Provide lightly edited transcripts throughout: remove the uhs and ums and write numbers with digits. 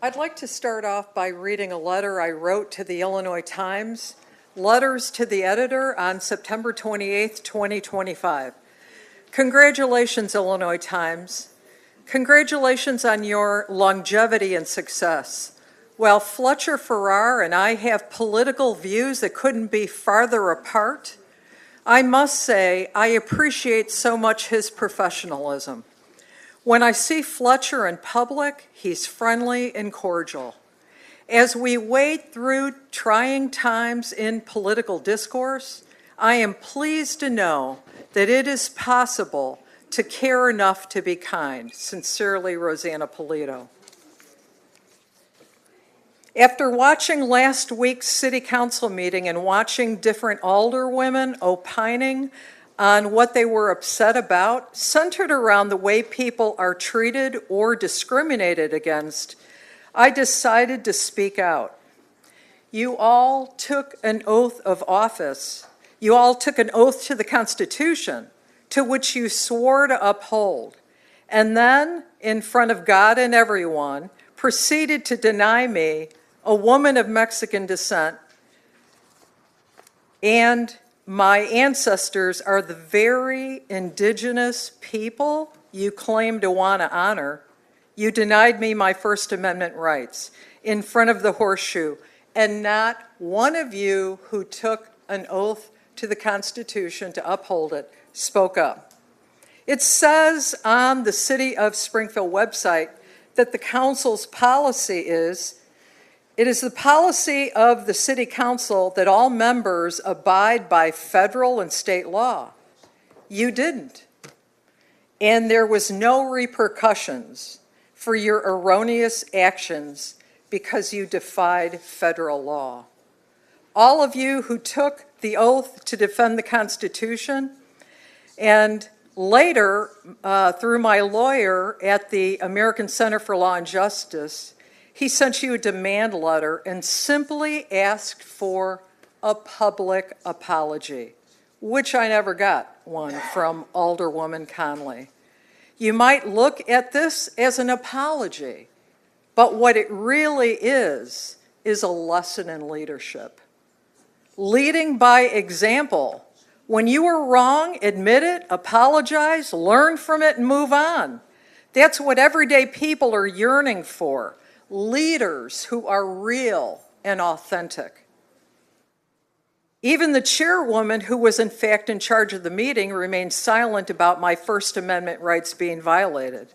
I'd like to start off by reading a letter I wrote to the Illinois Times, Letters to the Editor, on September 28th, 2025. Congratulations, Illinois Times. Congratulations on your longevity and success. While Fletcher Farrar and I have political views that couldn't be farther apart, I must say I appreciate so much his professionalism. When I see Fletcher in public, he's friendly and cordial. As we wade through trying times in political discourse, I am pleased to know that it is possible to care enough to be kind. Sincerely, Rosanna Polito. After watching last week's City Council meeting and watching different alderwomen opining on what they were upset about, centered around the way people are treated or discriminated against, I decided to speak out. You all took an oath of office. You all took an oath to the Constitution, to which you swore to uphold, and then, in front of God and everyone, proceeded to deny me, a woman of Mexican descent, and my ancestors are the very indigenous people you claim to want to honor. You denied me my First Amendment rights in front of the horseshoe, and not one of you who took an oath to the Constitution to uphold it spoke up. It says on the City of Springfield website that the council's policy is, it is the policy of the City Council that all members abide by federal and state law. You didn't. And there was no repercussions for your erroneous actions because you defied federal law. All of you who took the oath to defend the Constitution, and later, through my lawyer at the American Center for Law and Justice, he sent you a demand letter and simply asked for a public apology, which I never got one from Alderwoman Conley. You might look at this as an apology, but what it really is a lesson in leadership. Leading by example. When you are wrong, admit it, apologize, learn from it, and move on. That's what everyday people are yearning for. Leaders who are real and authentic. Even the chairwoman, who was in fact in charge of the meeting, remained silent about my First Amendment rights being violated.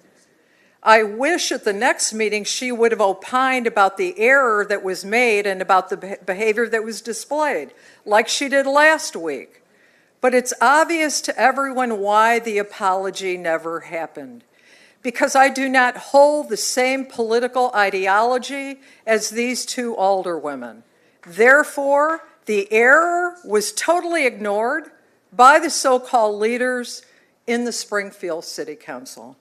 I wish at the next meeting she would have opined about the error that was made and about the behavior that was displayed, like she did last week. But it's obvious to everyone why the apology never happened. Because I do not hold the same political ideology as these two alderwomen. Therefore, the error was totally ignored by the so-called leaders in the Springfield City Council.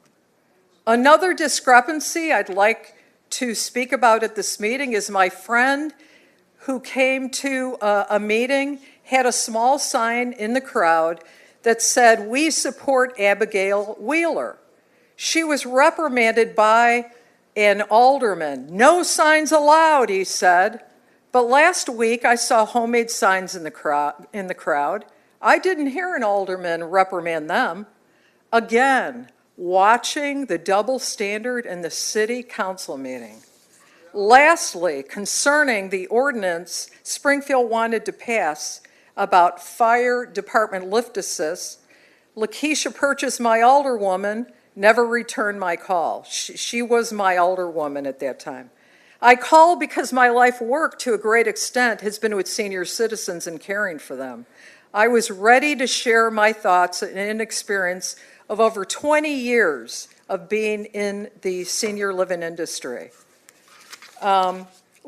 Another discrepancy I'd like to speak about at this meeting is my friend who came to a meeting, had a small sign in the crowd that said, "We support Abigail Wheeler." She was reprimanded by an alderman. "No signs allowed," he said. But last week I saw homemade signs in the crowd. I didn't hear an alderman reprimand them. Again, watching the double standard in the City Council meeting. Lastly, concerning the ordinance Springfield wanted to pass about fire department lift assists, Lakeisha Purchase, my alderwoman, never returned my call. She was my alderwoman at that time. I call because my life work, to a great extent, has been with senior citizens and caring for them. I was ready to share my thoughts and experience of over 20 years of being in the senior living industry.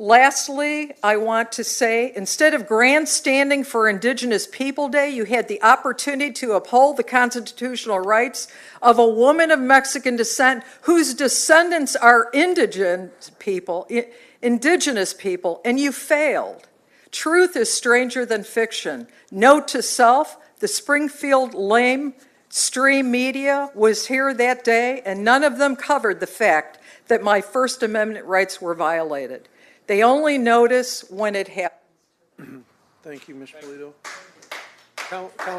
Lastly, I want to say, instead of grandstanding for Indigenous People Day, you had the opportunity to uphold the constitutional rights of a woman of Mexican descent whose descendants are indigenous people, and you failed. Truth is stranger than fiction. Note to self, the Springfield Lame Stream media was here that day, and none of them covered the fact that my First Amendment rights were violated. They only notice when it happens. Thank you, Ms. Polito.